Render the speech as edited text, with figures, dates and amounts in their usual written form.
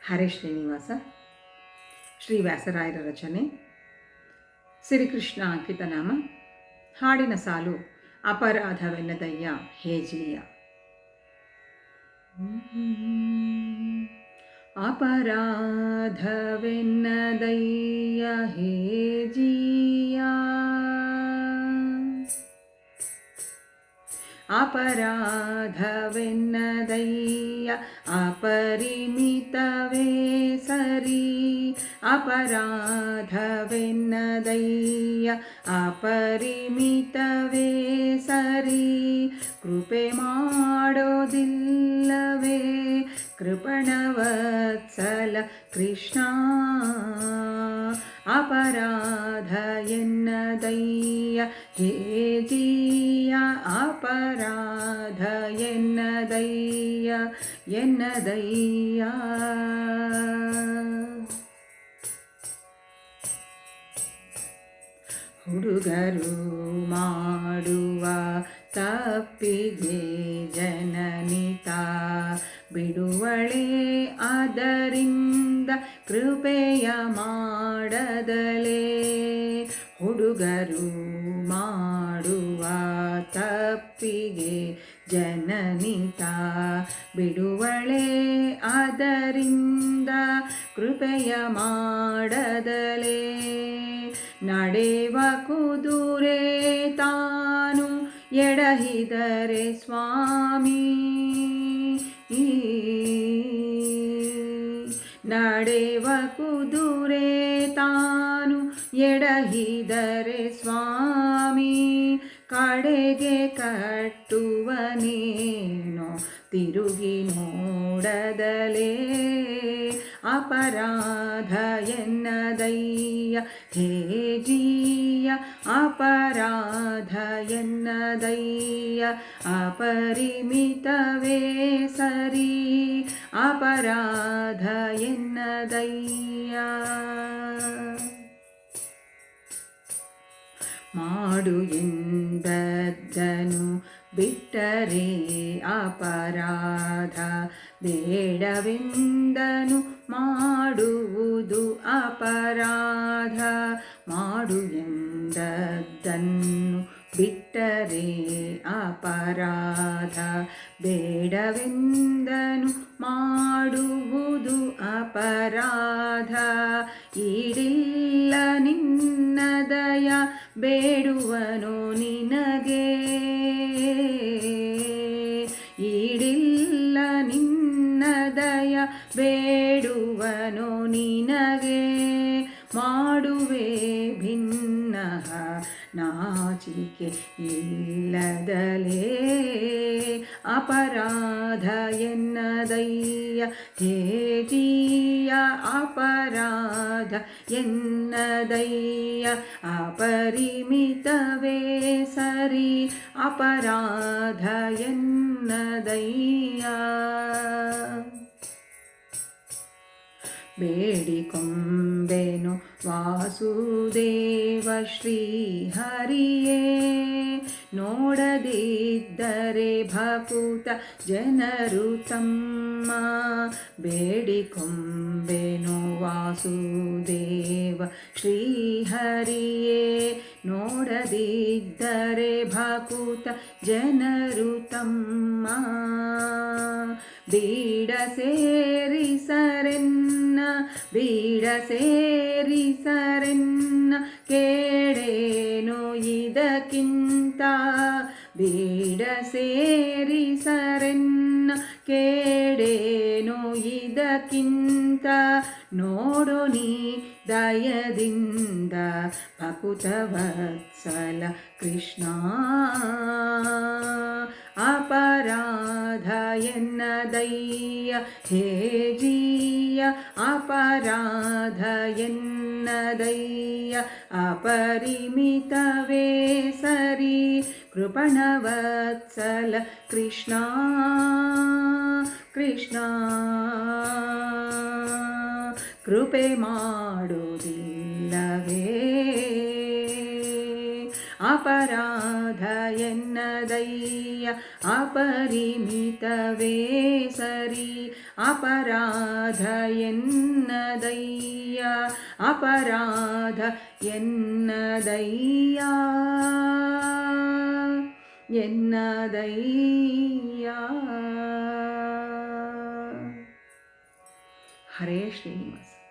ಹರೇ ಶ್ರೀನಿವಾಸ. ಶ್ರೀ ವ್ಯಾಸರಾಯರ ರಚನೆ. ಶ್ರೀಕೃಷ್ಣ ಅಂಕಿತನಾಮ. ಹಾಡಿನ ಸಾಲು ಅಪರಾಧವೆನ್ನದಯ್ಯ ಹೇಜಿಯ. ಅಪರಾಧವೆನ್ನದಯ್ಯ ಹೇಜಿಯ, ಅಪರಾಧವೆನ್ನದಯ್ಯ ಅಪರಿಮಿತವೇ ಸರಿ, ಅಪರಾಧವೆನ್ನದಯ್ಯ ಅಪರಿಮಿತವೇ ಸರಿ, ಕೃಪೆ ಮಾಡೋದಿಲ್ಲವೇ ಕೃಪಣವತ್ಸಲ ಕೃಷ್ಣ, ಅಪರಾಧ ಎನ್ನದಯ್ಯ ಹೇಜಿಯ, ಅಪರಾಧ ಎನ್ನದಯ್ಯ ಎನ್ನದಯ್ಯ. ಹುಡುಗರು ಮಾಡುವ ತಪ್ಪಿಗೆ ಜನನಿತ ಬಿಡುವಳೆ, ಅದರಿಂದ ಕೃಪೆಯ ಮಾಡದಲೇ. ಹುಡುಗರು ಮಾಡುವ ತಪ್ಪಿಗೆ ಜನನಿತ ಬಿಡುವಳೆ, ಅದರಿಂದ ಕೃಪೆಯ ಮಾಡದಲೇ. ನಡೆವ ಕುದುರೆ ತಾನು ಎಡಹಿದರೆ ಸ್ವಾಮಿ, ನಡೆವ ಕುದುರೆ ತಾನು ಎಡಹಿದರೆ ಸ್ವಾಮಿ, ಕಡೆಗೆ ಕಟ್ಟುವನೇನೋ ತಿರುಗಿ ನೋಡದಲೇ. ಅಪರಾಧ ಎನ್ನದಯ್ಯ ಹೇಜಿಯ, ಅಪರಾಧ ಎನ್ನದಯ್ಯ ಅಪರಿಮಿತವೇ ಸರಿ, ಅಪರಾಧ ಎನ್ನದಯ್ಯ. ಮಾಡು ಎಂದದ್ದನು ಬಿಟ್ಟರೆ ಅಪರಾಧ, ಬೇಡವೆಂದನು ಮಾಡುವುದು ಅಪರಾಧ. ಮಾಡು ಎಂದದ್ದನ್ನು ಬಿಟ್ಟರೆ ಅಪರಾಧ, ಬೇಡವೆಂದನು ಮಾಡುವುದು ಅಪರಾಧ. ಈಡಿಲ್ಲ ನಿನ್ನ ದಯ ಬೇಡುವನು ನಿನಗೆ, ಈಡಿಲ್ಲ ನಿನ್ನ ದಯ ಬೇಡುವನು ನಿನಗೆ. ಮಾಡುವೆ ಭಿನ್ನ ನಾಚಿಕೆ ಇಲ್ಲದಲೇ, ಅಪರಾಧ ಎನ್ನದಯ್ಯ ಹೇಜಿಯ, ಅಪರಾಧ ಎನ್ನದಯ್ಯ ಅಪರಿಮಿತವೇ ಸರಿ, ಅಪರಾಧ ಎನ್ನದಯ್ಯ. ಬೇಡಿಕೊಂಬೆನು ವಾಸುದೇವ ಶ್ರೀಹರಿಯೇ, ನೋಡದಿದ್ದರೆ ಭಕುತ ಜನರು ತಮ್ಮ. ಬೇಡಿಕೊಂಬೆನು ವಾಸುದೇವ ಶ್ರೀಹರಿಯೇ, ನೋಡದಿದ್ದರೆ ಭಕುತ ಜನರು ತಮ್ಮ. ಬೀಡ ಸೇರಿಸರೆನ್ನ, ಬೀಡ ಸೇರಿಸರೆನ್ನ ಕೇಳೇನು ಇದಕ್ಕಿಂತ. ಬೀಡ ಸೇರಿಸರೆನ್ನ ಕೇಳೇನು ಇದಕ್ಕಿಂತ. ನೋಡು ನೀ ದಯದಿಂದ ಭಕುತವತ್ಸಲ ಕೃಷ್ಣ, ಅಪರಾಧ ಎನ್ನದಯ್ಯ ಹೇಜಿಯ, ಅಪರಾಧ ಎನ್ನದಯ್ಯ ಅಪರಿಮಿತವೇ ಸರಿ, ಕೃಪಣವತ್ಸಲ ಕೃಷ್ಣ ಕೃಷ್ಣ. ಕೃಪೆ ಮಾಡುವುದಿಲ್ಲವೇ ಅಪರಾಧ ಎನ್ನದಯ್ಯ ಅಪರಿಮಿತವೇ ಸರಿ ಅಪರಾಧ ಎನ್ನದಯ್ಯ ಅಪರಾಧ ಎನ್ನದಯ್ಯ ಎನ್ನದಯ್ಯ. ಹರೇ ಶ್ರೀನಿವಾಸ.